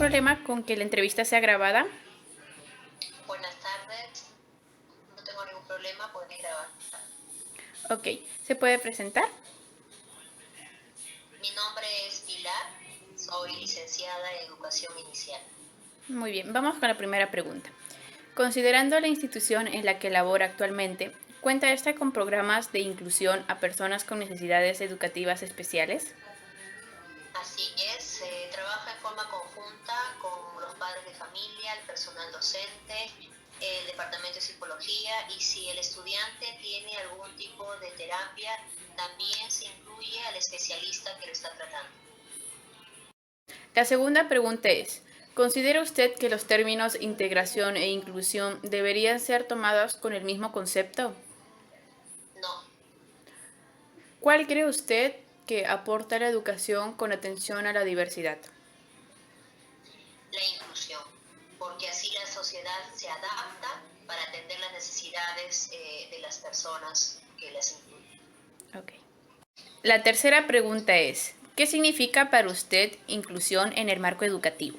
problema con que la entrevista sea grabada? Buenas tardes, no tengo ningún problema, pueden grabar. Ok, ¿se puede presentar? Mi nombre es Pilar, soy licenciada en Educación Inicial. Muy bien, vamos con la primera pregunta. Considerando la institución en la que labora actualmente, ¿cuenta esta con programas de inclusión a personas con necesidades educativas especiales? Así es, se trabaja en forma conjunta con los padres de familia, el personal docente, el departamento de psicología y si el estudiante tiene algún tipo de terapia, también se incluye al especialista que lo está tratando. La segunda pregunta es, ¿considera usted que los términos integración e inclusión deberían ser tomados con el mismo concepto? No, ¿Cuál cree usted que aporta la educación con atención a la diversidad? la inclusión, porque así la sociedad se adapta para atender las necesidades de las personas que las incluyen. Ok. La tercera pregunta es, ¿qué significa para usted inclusión en el marco educativo?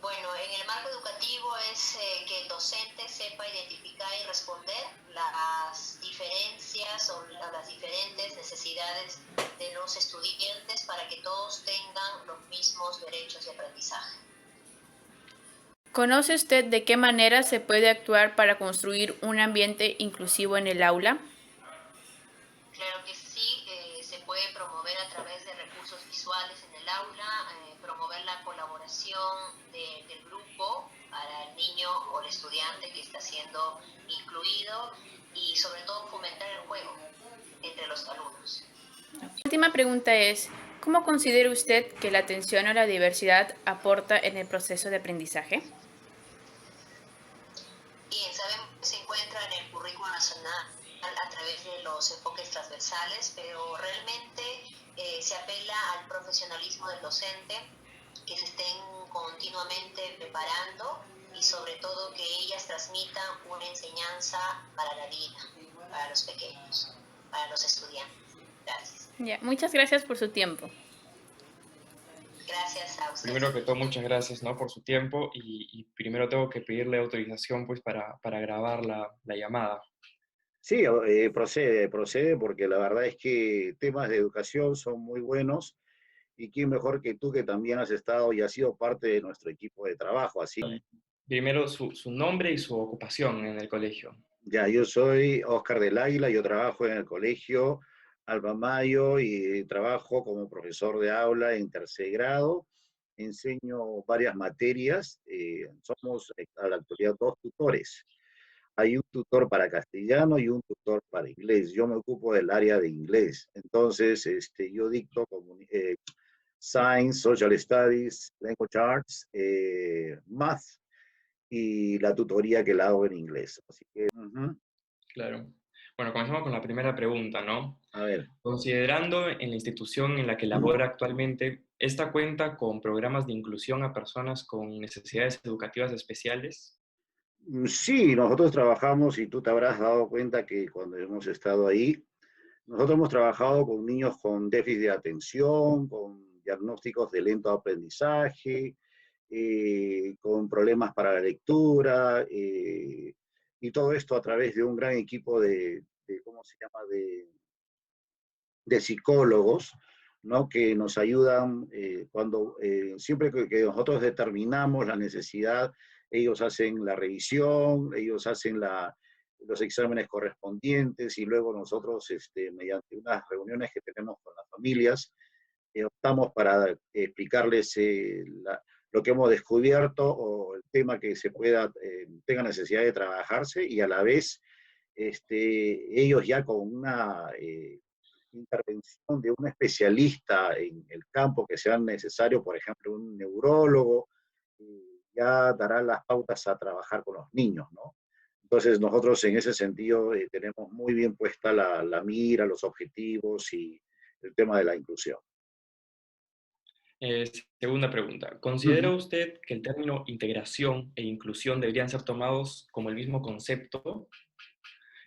Bueno, en el marco educativo es que el docente sepa identificar y responder las diferencias o las diferentes necesidades de los estudiantes para que todos tengan los mismos derechos de aprendizaje. ¿Conoce usted de qué manera se puede actuar para construir un ambiente inclusivo en el aula? Claro que sí, se puede promover a través de recursos visuales en el aula, promover la colaboración del grupo para el niño o el estudiante que está siendo incluido y sobre todo fomentar el juego entre los alumnos. La última pregunta es, ¿cómo considera usted que la atención a la diversidad aporta en el proceso de aprendizaje? Bien, sabemos que se encuentra en el currículo nacional a través de los enfoques transversales, pero realmente se apela al profesionalismo del docente, que se estén continuamente preparando y sobre todo que ellas transmitan una enseñanza para la vida, para los pequeños, para los estudiantes. Gracias. Ya, muchas gracias por su tiempo. Gracias a Primero ustedes. que todo, muchas gracias, ¿no? Por su tiempo y primero tengo que pedirle autorización pues para grabar la llamada. Sí, procede porque la verdad es que temas de educación son muy buenos y quién mejor que tú que también has estado y has sido parte de nuestro equipo de trabajo. Así, Primero su nombre y su ocupación en el colegio. ya, yo soy Oscar del Águila, yo trabajo en el colegio Alba Mayo y trabajo como profesor de aula en tercer grado. Enseño varias materias, somos a la actualidad dos tutores. Hay un tutor para castellano y un tutor para inglés. Yo me ocupo del área de inglés. Entonces, yo dicto Science, Social Studies, Language Arts, Math y la tutoría que la hago en inglés. Así que, Claro. Bueno, comenzamos con la primera pregunta, ¿no? a ver. Considerando en la institución en la que labora actualmente, ¿esta cuenta con programas de inclusión a personas con necesidades educativas especiales? Sí, nosotros trabajamos y tú te habrás dado cuenta que cuando hemos estado ahí, nosotros hemos trabajado con niños con déficit de atención, con diagnósticos de lento aprendizaje, con problemas para la lectura, y todo esto a través de un gran equipo ¿cómo se llama?, de psicólogos, ¿no? Que nos ayudan siempre que nosotros determinamos la necesidad, ellos hacen la revisión, ellos hacen los exámenes correspondientes y luego nosotros, mediante unas reuniones que tenemos con las familias, optamos para explicarles lo que hemos descubierto o el tema que tenga necesidad de trabajarse y a la vez ellos ya con una intervención de un especialista en el campo que sea necesario, por ejemplo, un neurólogo, ya dará las pautas a trabajar con los niños, ¿no? Entonces nosotros en ese sentido tenemos muy bien puesta la mira, los objetivos y el tema de la inclusión. Eh, Segunda pregunta. ¿Considera Ujú. usted que el término integración e inclusión deberían ser tomados como el mismo concepto?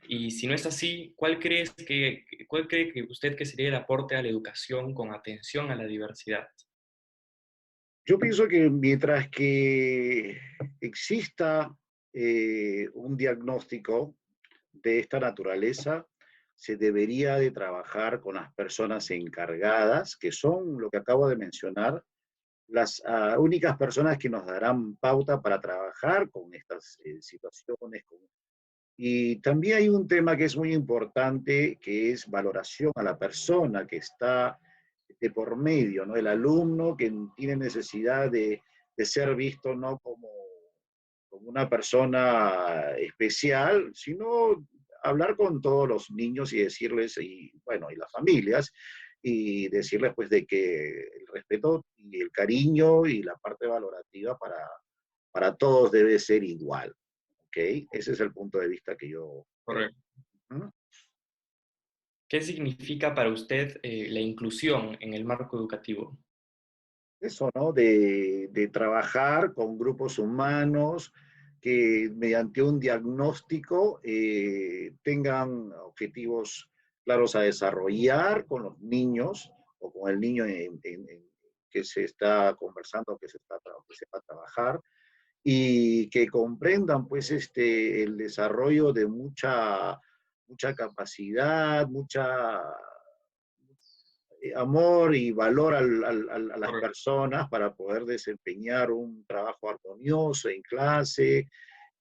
Y si no es así, ¿cuál cree que usted que sería el aporte a la educación con atención a la diversidad? Yo pienso que mientras que exista un diagnóstico de esta naturaleza, se debería de trabajar con las personas encargadas, que son lo que acabo de mencionar, las únicas personas que nos darán pauta para trabajar con estas situaciones. Y también hay un tema que es muy importante, que es valoración a la persona que está de por medio, ¿no? El alumno que tiene necesidad de ser visto no como una persona especial, sino hablar con todos los niños y decirles, y bueno, y las familias, y decirles pues de que el respeto y el cariño y la parte valorativa para todos debe ser igual, ¿ok? Ese es el punto de vista que yo tengo. Correcto. ¿Mm? ¿Qué significa para usted la inclusión en el marco educativo? Eso, ¿no? De trabajar con grupos humanos que mediante un diagnóstico tengan objetivos claros a desarrollar con los niños o con el niño que se está conversando, que se va a trabajar, y que comprendan pues el desarrollo de mucha capacidad, mucha amor y valor a las Correcto. personas para poder desempeñar un trabajo armonioso en clase.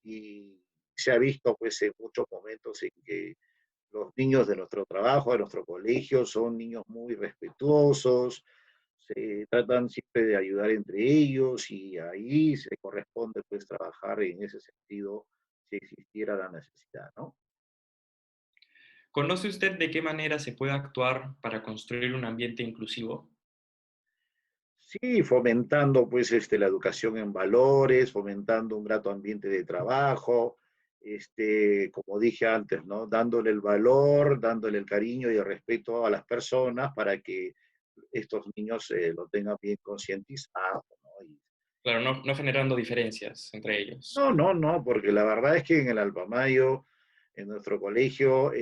Y se ha visto pues en muchos momentos en que los niños de nuestro trabajo, de nuestro colegio, son niños muy respetuosos, se tratan siempre de ayudar entre ellos y ahí se corresponde pues trabajar en ese sentido si existiera la necesidad, ¿no? ¿Conoce usted de qué manera se puede actuar para construir un ambiente inclusivo? Sí, fomentando pues la educación en valores, fomentando un grato ambiente de trabajo, como dije antes, ¿no? Dándole el valor, dándole el cariño y el respeto a las personas para que estos niños lo tengan bien concientizado, ¿no? Claro, no generando diferencias entre ellos. No, porque la verdad es que en el Alpamayo, en nuestro colegio,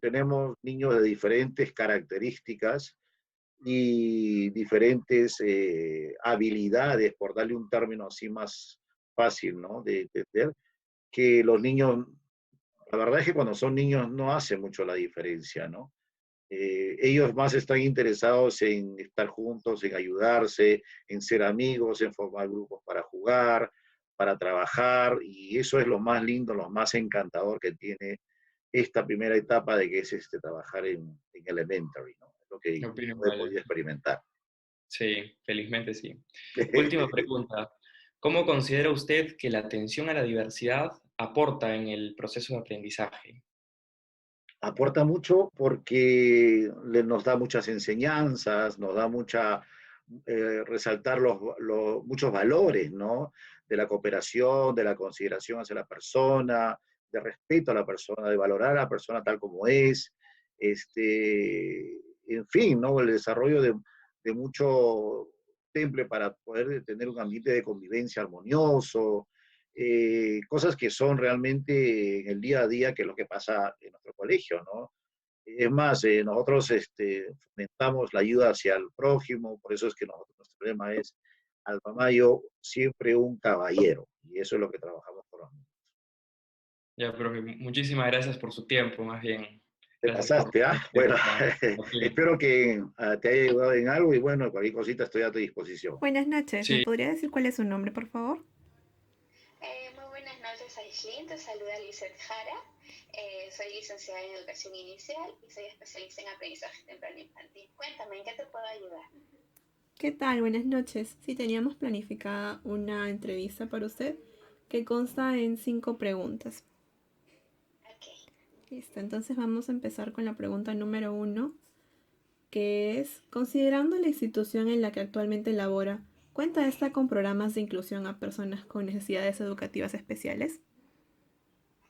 tenemos niños de diferentes características y diferentes habilidades, por darle un término así más fácil, ¿no? De entender, que los niños, la verdad es que cuando son niños no hace mucho la diferencia, ¿no? Ellos más están interesados en estar juntos, en ayudarse, en ser amigos, en formar grupos para jugar, para trabajar, y eso es lo más lindo, lo más encantador que tiene esta primera etapa de que es trabajar en elementary, ¿no? Es lo que Opino yo he igual. podido experimentar. Sí, felizmente sí. Última pregunta. ¿Cómo considera usted que la atención a la diversidad aporta en el proceso de aprendizaje? Aporta mucho porque nos da muchas enseñanzas, nos da resaltar muchos valores, ¿no? De la cooperación, de la consideración hacia la persona, de respeto a la persona, de valorar a la persona tal como es, en fin, ¿no? El desarrollo de mucho temple para poder tener un ambiente de convivencia armonioso, cosas que son realmente en el día a día que es lo que pasa en nuestro colegio, ¿no? Es más, nosotros fomentamos la ayuda hacia el prójimo, por eso es que nuestro lema es Alma Mayo, siempre un caballero, y eso es lo que trabajamos por los niños. Ya, pero muchísimas gracias por su tiempo, más bien. Te Gracias por pasaste, ¿ah? Bueno, compartir. espero que te haya ayudado en algo y bueno, cualquier cosita estoy a tu disposición. Buenas noches, ¿me Sí, podría decir cuál es su nombre, por favor? Muy buenas noches, Aislinn. Te saluda Lizeth Jara. Soy licenciada en Educación Inicial y soy especialista en aprendizaje temprano infantil. Cuéntame, ¿en qué te puedo ayudar? ¿Qué tal? Buenas noches. Sí, teníamos planificada una entrevista para usted que consta en 5 preguntas. Ok. Listo, entonces vamos a empezar con la pregunta número 1, que es, considerando la institución en la que actualmente labora, ¿cuenta esta con programas de inclusión a personas con necesidades educativas especiales?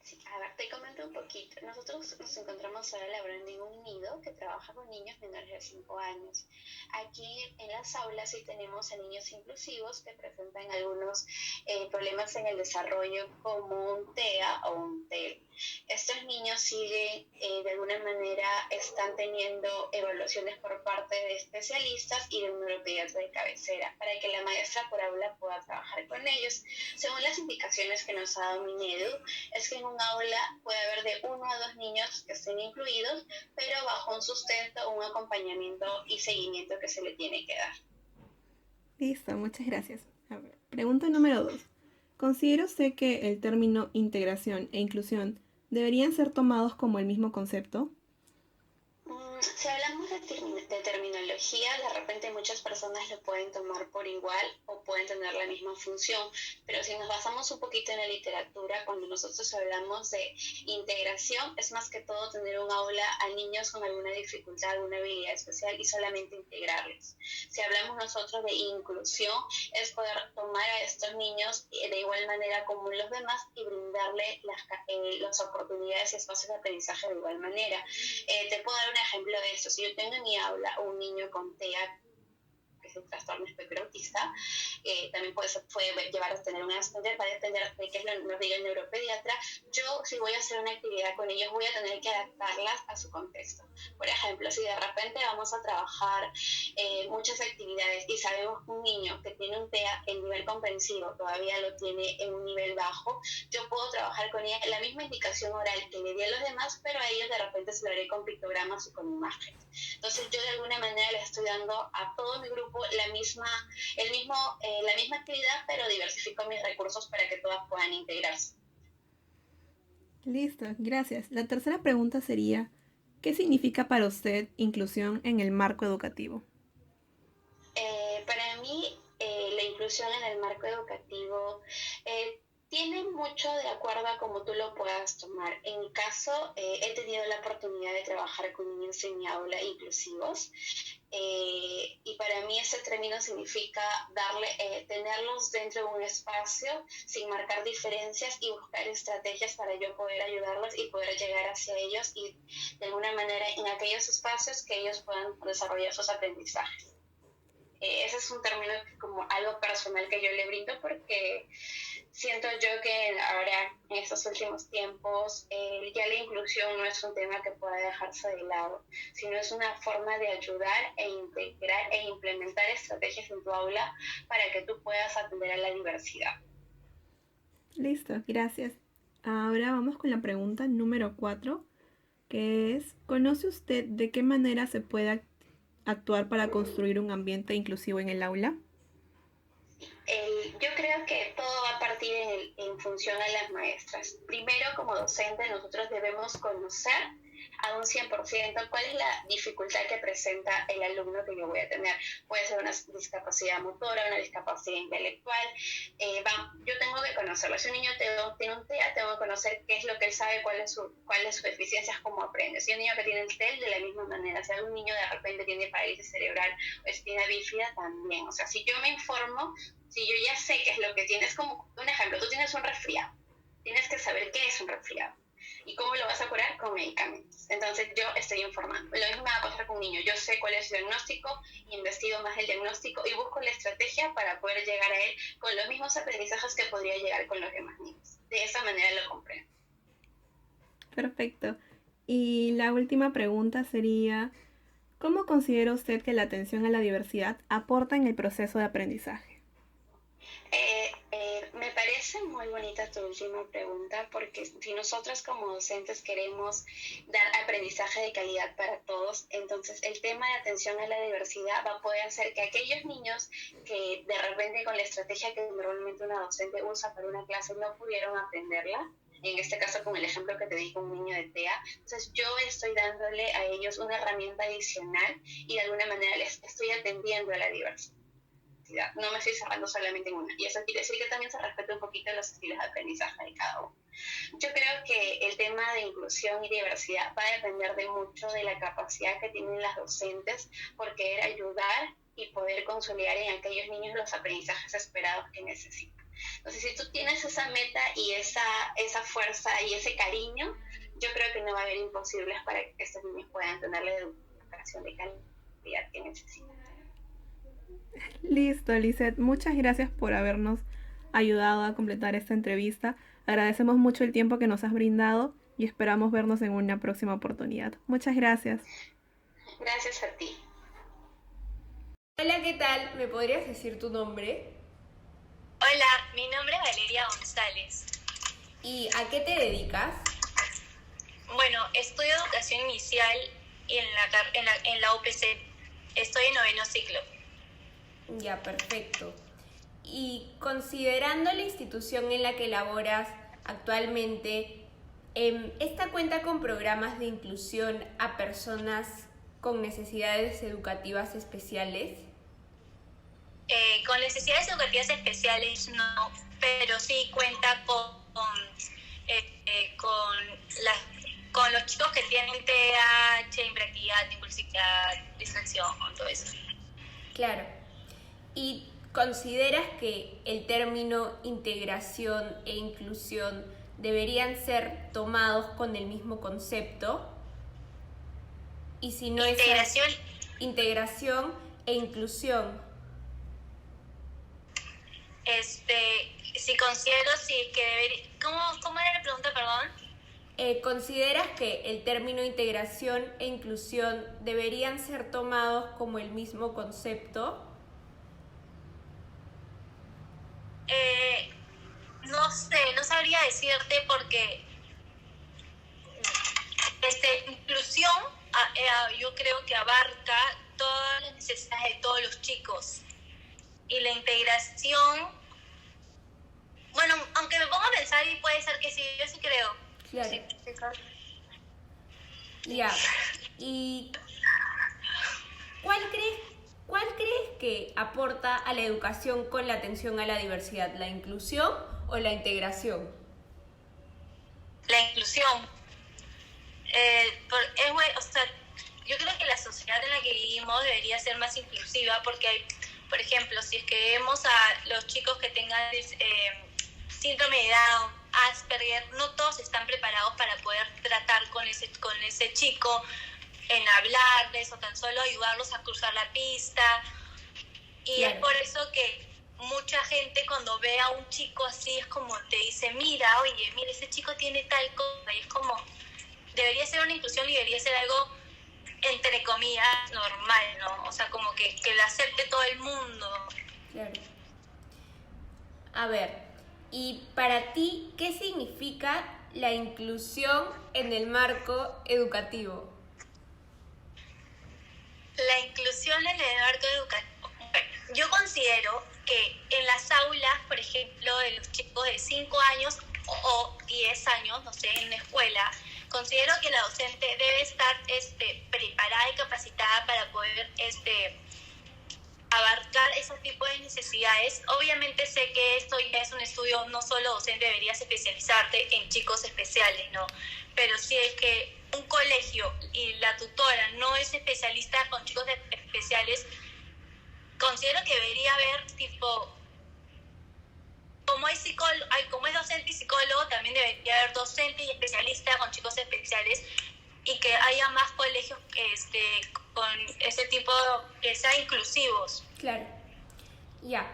Sí, a ver, te comento cuento un poquito. Nosotros nos encontramos ahora laborando en un nido que trabaja con niños menores de 5 años. Aquí en las aulas sí tenemos a niños inclusivos que presentan algunos problemas en el desarrollo como un TEA o un TEL. Estos niños siguen, de alguna manera, están teniendo evaluaciones por parte de especialistas y de un neuropediatra de cabecera para que la maestra por aula pueda trabajar con ellos. Según las indicaciones que nos ha dado Minedu, es que en un aula puede haber de 1 a 2 niños que estén incluidos, pero bajo un sustento, un acompañamiento y seguimiento que se le tiene que dar. Listo, muchas gracias. A ver, pregunta número 2. ¿Considera usted que el término integración e inclusión deberían ser tomados como el mismo concepto? Si hablamos de terminología, de repente muchas personas lo pueden tomar por igual o pueden tener la misma función, pero si nos basamos un poquito en la literatura, cuando nosotros hablamos de integración, es más que todo tener un aula a niños con alguna dificultad, alguna habilidad especial y solamente integrarlos. Si hablamos nosotros de inclusión, es poder tomar a estos niños de igual manera como los demás y brindarle las oportunidades y espacios de aprendizaje de igual manera. Te puedo dar un ejemplo de esto. Si yo tengo en mi aula un niño con TEA, que es el trastorno espectro autista, también puede llevar a tener un Asperger, va a depender de qué nos diga el neuropediatra. Yo, si voy a hacer una actividad con ellos, voy a tener que adaptarlas a su contexto. Por ejemplo, si de repente vamos a trabajar muchas actividades y sabemos que un niño que tiene un TEA, el nivel comprensivo todavía lo tiene en un nivel bajo, yo puedo trabajar con ella la misma indicación oral que le di a los demás, pero a ellos de repente se lo haré con pictogramas y con imágenes. Entonces yo de alguna manera le estoy dando a todo mi grupo la misma actividad, pero diversifico mis recursos para que todas puedan integrarse. Listo, gracias. La tercera pregunta sería, ¿qué significa para usted inclusión en el marco educativo? Para mí, la inclusión en el marco educativo tiene mucho de acuerdo a cómo tú lo puedas tomar. En mi caso, he tenido la oportunidad de trabajar con niños en mi aula inclusivos. Y para mí ese término significa tenerlos dentro de un espacio sin marcar diferencias y buscar estrategias para yo poder ayudarlos y poder llegar hacia ellos y de alguna manera en aquellos espacios que ellos puedan desarrollar sus aprendizajes. Ese es un término como algo personal que yo le brindo porque siento yo que ahora en estos últimos tiempos ya la inclusión no es un tema que pueda dejarse de lado, sino es una forma de ayudar e integrar e implementar estrategias en tu aula para que tú puedas atender a la diversidad. Listo, gracias. Ahora vamos con la pregunta número 4, que es, ¿conoce usted de qué manera se puede actuar para construir un ambiente inclusivo en el aula? Yo creo que todo va a partir en función a las maestras. Primero, como docente, nosotros debemos conocer a un 100% cuál es la dificultad que presenta el alumno que yo voy a tener. Puede ser una discapacidad motora, una discapacidad intelectual. Yo tengo que conocerlo. Si un niño tiene un TEA, tengo que conocer qué es lo que él sabe, cuál es su deficiencia, cómo aprende. Si un niño que tiene el TEL, de la misma manera. Si algún niño de repente tiene parálisis cerebral o espina bífida, también. O sea, si yo me informo, si yo ya sé qué es lo que tienes, como un ejemplo, tú tienes un resfriado, tienes que saber qué es un resfriado y cómo lo vas a curar con medicamentos. Entonces yo estoy informando. Lo mismo me va a pasar con un niño. Yo sé cuál es su diagnóstico, investigo más el diagnóstico y busco la estrategia para poder llegar a él con los mismos aprendizajes que podría llegar con los demás niños. De esa manera lo comprendo. Perfecto. Y la última pregunta sería, ¿cómo considera usted que la atención a la diversidad aporta en el proceso de aprendizaje? Me parece muy bonita tu última pregunta porque si nosotros como docentes queremos dar aprendizaje de calidad para todos, entonces el tema de atención a la diversidad va a poder hacer que aquellos niños que de repente con la estrategia que normalmente una docente usa para una clase no pudieron aprenderla, en este caso con el ejemplo que te di con un niño de TEA, entonces yo estoy dándole a ellos una herramienta adicional y de alguna manera les estoy atendiendo a la diversidad. No me estoy cerrando solamente en una. Y eso quiere decir que también se respeta un poquito los estilos de aprendizaje de cada uno. Yo creo que el tema de inclusión y diversidad va a depender de mucho de la capacidad que tienen las docentes por querer ayudar y poder consolidar en aquellos niños los aprendizajes esperados que necesitan. Entonces, si tú tienes esa meta y esa fuerza y ese cariño, yo creo que no va a haber imposibles para que estos niños puedan tener la educación de calidad que necesitan. Listo, Lisette. Muchas gracias por habernos ayudado a completar esta entrevista. Agradecemos mucho el tiempo que nos has brindado y esperamos vernos en una próxima oportunidad. Muchas gracias. Gracias a ti. Hola, ¿qué tal? ¿Me podrías decir tu nombre? Hola, mi nombre es Valeria González. ¿Y a qué te dedicas? Bueno, estudio educación inicial en la UPC. Estoy en 9º ciclo. Ya, perfecto. Y considerando la institución en la que laboras actualmente, ¿esta cuenta con programas de inclusión a personas con necesidades educativas especiales? Con necesidades educativas especiales no, pero sí cuenta con los chicos que tienen TDAH, hiperactividad, impulsividad, distracción, todo eso. Claro. ¿Y consideras que el término integración e inclusión deberían ser tomados con el mismo concepto? Y si no integración. Integración e inclusión. Si considero sí que debería... ¿Cómo era la pregunta, perdón? ¿Consideras que el término integración e inclusión deberían ser tomados como el mismo concepto? No sé, no sabría decirte porque inclusión yo creo que abarca todas las necesidades de todos los chicos. Y la integración, bueno, aunque me pongo a pensar y puede ser que sí, yo sí creo. Claro. Sí, claro. Ya. ¿Y cuál crees que aporta a la educación con la atención a la diversidad? ¿La inclusión o la integración? La inclusión. Yo creo que la sociedad en la que vivimos debería ser más inclusiva porque hay, por ejemplo, si es que vemos a los chicos que tengan síndrome de Down, Asperger, no todos están preparados para poder tratar con ese chico, en hablarles o tan solo ayudarlos a cruzar la pista. Y claro, es por eso que mucha gente cuando ve a un chico así es como te dice, mira, ese chico tiene tal cosa, y es como, debería ser una inclusión y debería ser algo entre comillas normal, ¿no? O sea, como que lo acepte todo el mundo. Claro. A ver, y para ti, ¿qué significa la inclusión en el marco educativo? La inclusión en el marco educativo. Yo considero que en las aulas, por ejemplo, de los chicos de 5 años o 10 años, no sé, en la escuela, considero que la docente debe estar preparada y capacitada para poder abarcar esos tipos de necesidades. Obviamente sé que esto ya es un estudio, no solo docente deberías especializarte en chicos especiales, ¿no? Pero si es que un colegio y la tutora no es especialista con chicos especiales, considero que debería haber como es docente y psicólogo, también debería haber docente y especialista con chicos especiales y que haya más colegios con ese tipo, que sean inclusivos. Claro. Ya.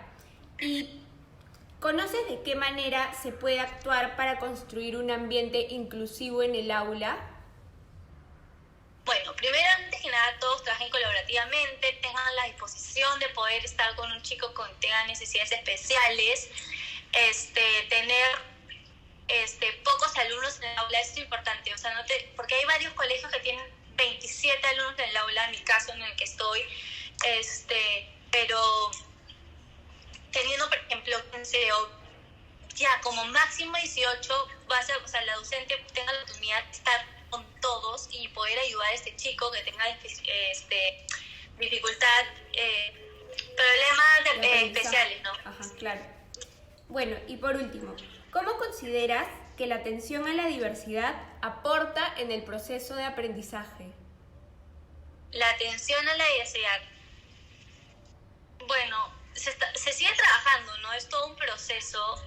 ¿Y conoces de qué manera se puede actuar para construir un ambiente inclusivo en el aula? Bueno, primero, antes que nada, todos trabajen colaborativamente, tengan la disposición de poder estar con un chico que tenga necesidades especiales, tener pocos alumnos en el aula, esto es importante, o sea, porque hay varios colegios que tienen 27 alumnos en el aula, en mi caso en el que estoy, pero teniendo, por ejemplo, 15 o ya como máximo 18, la docente tenga la oportunidad de estar con todos y poder ayudar a este chico que tenga dificultad, problemas especiales, ¿no? Ajá, claro. Bueno, y por último, ¿cómo consideras que la atención a la diversidad aporta en el proceso de aprendizaje? La atención a la diversidad. Bueno, se sigue trabajando, ¿no? Es todo un proceso,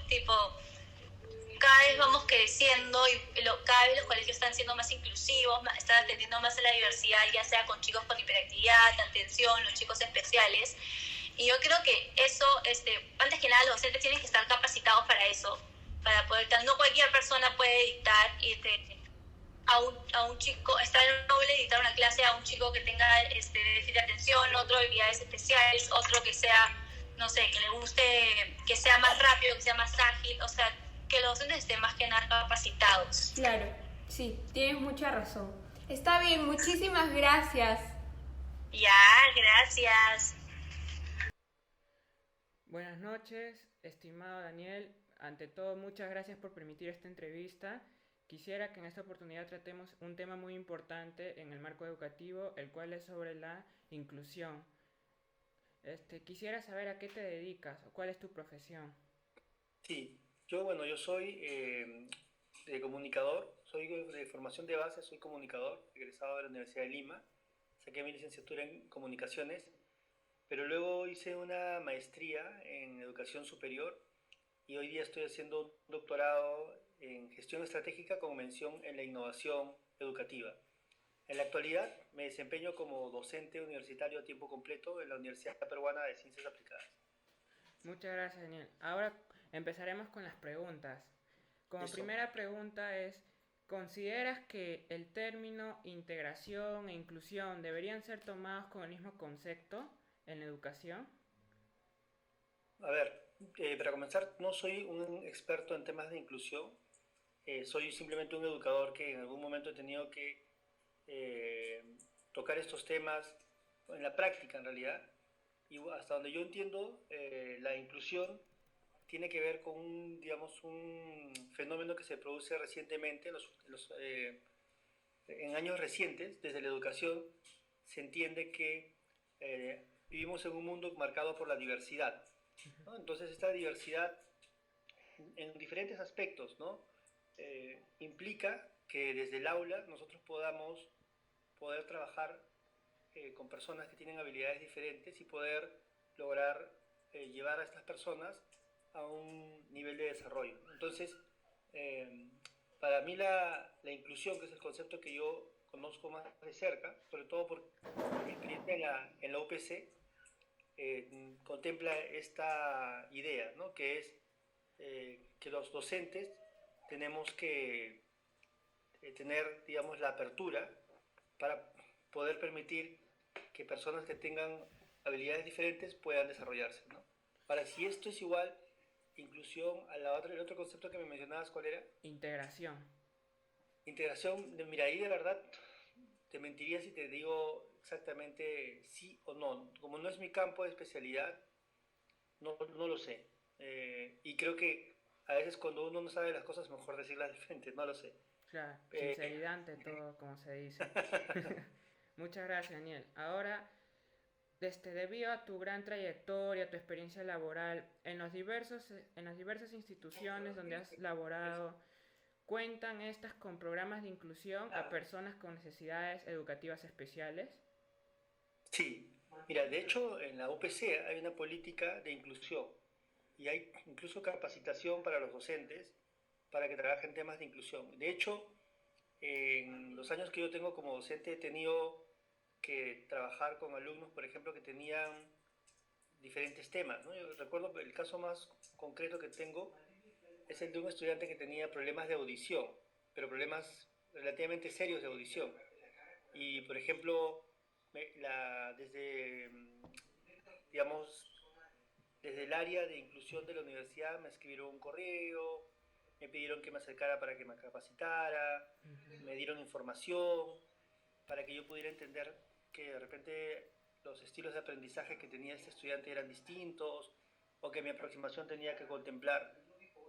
cada vez vamos creciendo y cada vez los colegios están siendo más inclusivos, están atendiendo más a la diversidad, ya sea con chicos con hiperactividad, atención, los chicos especiales. Y yo creo que eso, antes que nada, los docentes tienen que estar capacitados para eso, para poder, no cualquier persona puede dictar a un chico, está noble dictar una clase a un chico que tenga déficit de atención, otro habilidades especiales, otro que sea, no sé, que le guste, que sea más rápido, que sea más ágil, o sea, que los docentes estén más que nada capacitados. Claro, sí, tienes mucha razón. Está bien, muchísimas gracias. Ya, gracias. Buenas noches, estimado Daniel. Ante todo, muchas gracias por permitir esta entrevista. Quisiera que en esta oportunidad tratemos un tema muy importante en el marco educativo, el cual es sobre la inclusión. Quisiera saber a qué te dedicas o cuál es tu profesión. Sí, yo soy de comunicador, soy de formación de base, soy comunicador, egresado de la Universidad de Lima, saqué mi licenciatura en comunicaciones, pero luego hice una maestría en educación superior y hoy día estoy haciendo un doctorado en gestión estratégica con mención en la innovación educativa. En la actualidad me desempeño como docente universitario a tiempo completo en la Universidad Peruana de Ciencias Aplicadas. Muchas gracias, Daniel. Ahora empezaremos con las preguntas. Como primera pregunta es, ¿consideras que el término integración e inclusión deberían ser tomados con el mismo concepto en la educación? A ver, para comenzar, no soy un experto en temas de inclusión, soy simplemente un educador que en algún momento he tenido que tocar estos temas en la práctica en realidad, y hasta donde yo entiendo, la inclusión tiene que ver con un fenómeno que se produce recientemente, en años recientes, desde la educación, se entiende que vivimos en un mundo marcado por la diversidad, ¿no? Entonces esta diversidad en diferentes aspectos, ¿no? Implica que desde el aula nosotros podamos poder trabajar con personas que tienen habilidades diferentes y poder lograr llevar a estas personas a un nivel de desarrollo. Entonces, para mí la inclusión, que es el concepto que yo conozco más de cerca, sobre todo por mi experiencia en la UPC, contempla esta idea, ¿no? Que es que los docentes tenemos que tener, digamos, la apertura para poder permitir que personas que tengan habilidades diferentes puedan desarrollarse, ¿no? Ahora, si esto es igual inclusión a el otro concepto que me mencionabas, ¿cuál era? Integración. Integración, mira, ahí de verdad te mentiría si te digo exactamente sí o no. Como no es mi campo de especialidad, no lo sé. Y creo que a veces cuando uno no sabe las cosas, mejor decirlas de frente, no lo sé. Claro, sinceridad ante todo, como se dice. Muchas gracias, Daniel. Ahora, debido a tu gran trayectoria, tu experiencia laboral, en las diversas instituciones donde has laborado, ¿cuentan estas con programas de inclusión a personas con necesidades educativas especiales? Sí, mira, de hecho en la UPC hay una política de inclusión y hay incluso capacitación para los docentes para que trabajen temas de inclusión. De hecho, en los años que yo tengo como docente he tenido que trabajar con alumnos, por ejemplo, que tenían diferentes temas, ¿no? Yo recuerdo el caso más concreto que tengo es el de un estudiante que tenía problemas de audición, pero problemas relativamente serios de audición. Y, por ejemplo, desde el área de inclusión de la universidad me escribieron un correo, me pidieron que me acercara para que me capacitara, me dieron información para que yo pudiera entender que de repente los estilos de aprendizaje que tenía este estudiante eran distintos, o que mi aproximación tenía que contemplar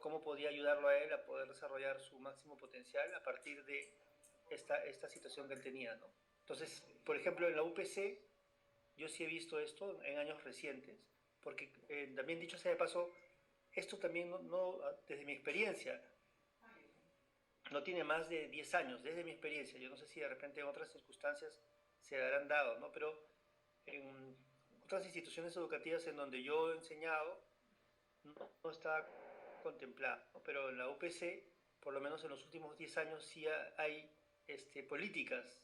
cómo podía ayudarlo a él a poder desarrollar su máximo potencial a partir de esta situación que él tenía, ¿no? Entonces, por ejemplo, en la UPC yo sí he visto esto en años recientes, porque también dicho sea de paso, esto también desde mi experiencia, no tiene más de 10 años, desde mi experiencia. Yo no sé si de repente en otras circunstancias se habrán dado, ¿no? Pero en otras instituciones educativas en donde yo he enseñado, no está contemplado, ¿no? Pero en la UPC, por lo menos en los últimos 10 años, sí hay políticas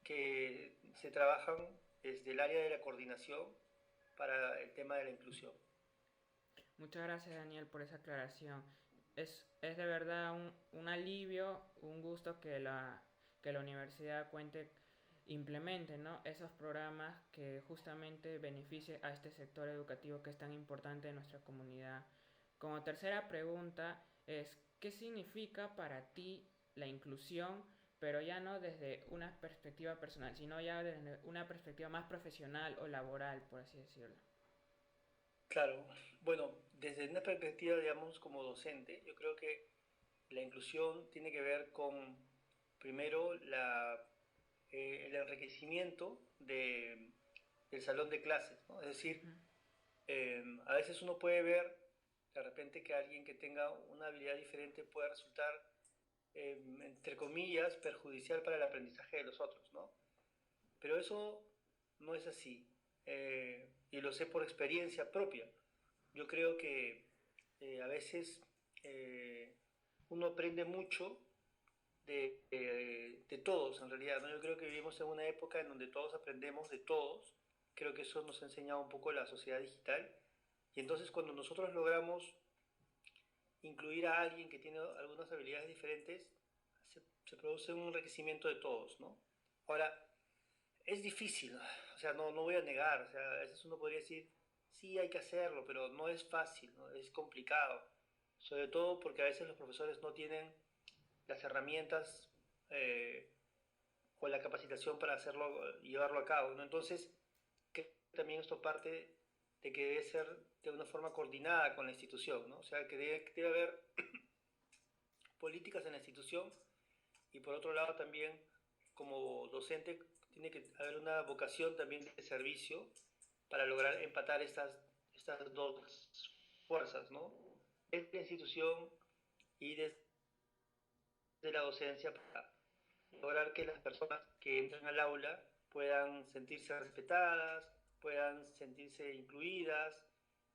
que se trabajan desde el área de la coordinación para el tema de la inclusión. Muchas gracias, Daniel, por esa aclaración. Es de verdad un alivio, un gusto que la universidad implemente, ¿no?, esos programas que justamente beneficien a este sector educativo que es tan importante en nuestra comunidad. Como tercera pregunta es, ¿qué significa para ti la inclusión, pero ya no desde una perspectiva personal, sino ya desde una perspectiva más profesional o laboral, por así decirlo? Claro, bueno, desde una perspectiva, digamos, como docente, yo creo que la inclusión tiene que ver con, primero, el enriquecimiento del salón de clases, ¿no? Es decir, a veces uno puede ver de repente que alguien que tenga una habilidad diferente puede resultar, entre comillas, perjudicial para el aprendizaje de los otros, ¿no? Pero eso no es así, y lo sé por experiencia propia. Yo creo que a veces uno aprende mucho de todos, en realidad, ¿no? Yo creo que vivimos en una época en donde todos aprendemos de todos. Creo que eso nos ha enseñado un poco la sociedad digital. Y entonces cuando nosotros logramos incluir a alguien que tiene algunas habilidades diferentes, se produce un enriquecimiento de todos, ¿no? Ahora, es difícil, o sea, no voy a negar, o sea, a veces uno podría decir, sí, hay que hacerlo, pero no es fácil, ¿no? Es complicado, sobre todo porque a veces los profesores no tienen las herramientas o la capacitación para llevarlo a cabo, ¿no? Entonces, creo que también esto parte de que debe ser de una forma coordinada con la institución, ¿no? O sea, que debe haber políticas en la institución y por otro lado también como docente tiene que haber una vocación también de servicio para lograr empatar estas dos fuerzas, ¿no? Desde la institución y desde la docencia para lograr que las personas que entran al aula puedan sentirse respetadas, puedan sentirse incluidas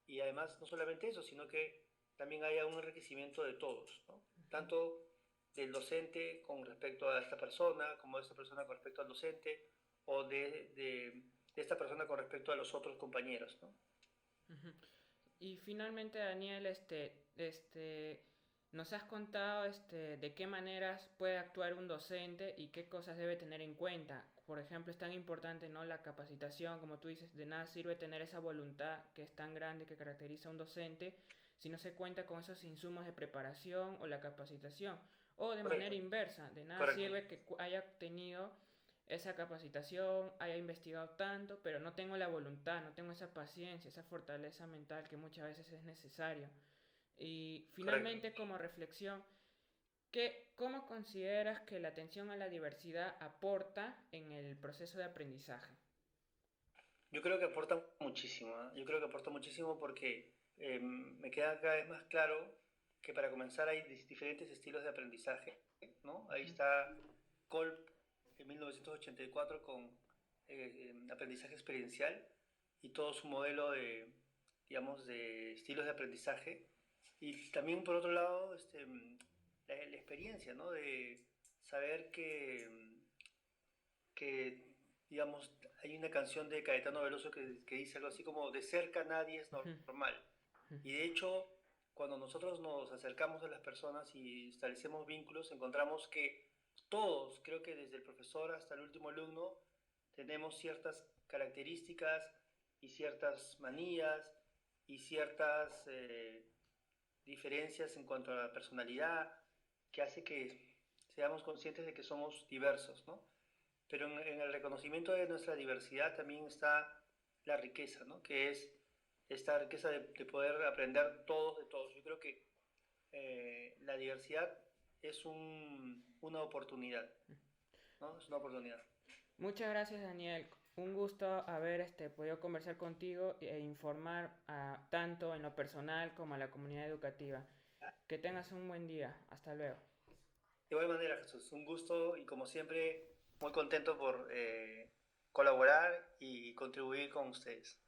y además no solamente eso, sino que también haya un enriquecimiento de todos, ¿no? Tanto del docente con respecto a esta persona, como de esta persona con respecto al docente, o de esta persona con respecto a los otros compañeros, ¿no? Y finalmente, Daniel, nos has contado de qué maneras puede actuar un docente y qué cosas debe tener en cuenta. Por ejemplo, es tan importante, ¿no?, la capacitación, como tú dices, de nada sirve tener esa voluntad que es tan grande que caracteriza a un docente si no se cuenta con esos insumos de preparación o la capacitación. O de manera inversa, de nada sirve que haya tenido esa capacitación, haya investigado tanto, pero no tengo la voluntad, no tengo esa paciencia, esa fortaleza mental que muchas veces es necesario. Y finalmente, como reflexión, ¿cómo consideras que la atención a la diversidad aporta en el proceso de aprendizaje? Yo creo que aporta muchísimo, ¿eh? Yo creo que aporta muchísimo porque me queda cada vez más claro que para comenzar hay diferentes estilos de aprendizaje, ¿no? Ahí está Kolb en 1984 con aprendizaje experiencial y todo su modelo de, digamos, de estilos de aprendizaje. Y también, por otro lado, la experiencia, ¿no? De saber que, digamos, hay una canción de Caetano Veloso que dice algo así como, de cerca nadie es normal. Y de hecho, cuando nosotros nos acercamos a las personas y establecemos vínculos, encontramos que todos, creo que desde el profesor hasta el último alumno, tenemos ciertas características y ciertas manías y ciertas diferencias en cuanto a la personalidad que hace que seamos conscientes de que somos diversos, ¿no? Pero en el reconocimiento de nuestra diversidad también está la riqueza, ¿no? Que es esta riqueza de poder aprender todos de todos. Yo creo que la diversidad es una oportunidad, ¿no? Es una oportunidad. Muchas gracias, Daniel. Un gusto haber podido conversar contigo e informar tanto en lo personal como a la comunidad educativa. Que tengas un buen día. Hasta luego. De igual manera, Jesús, un gusto y como siempre, muy contento por colaborar y contribuir con ustedes.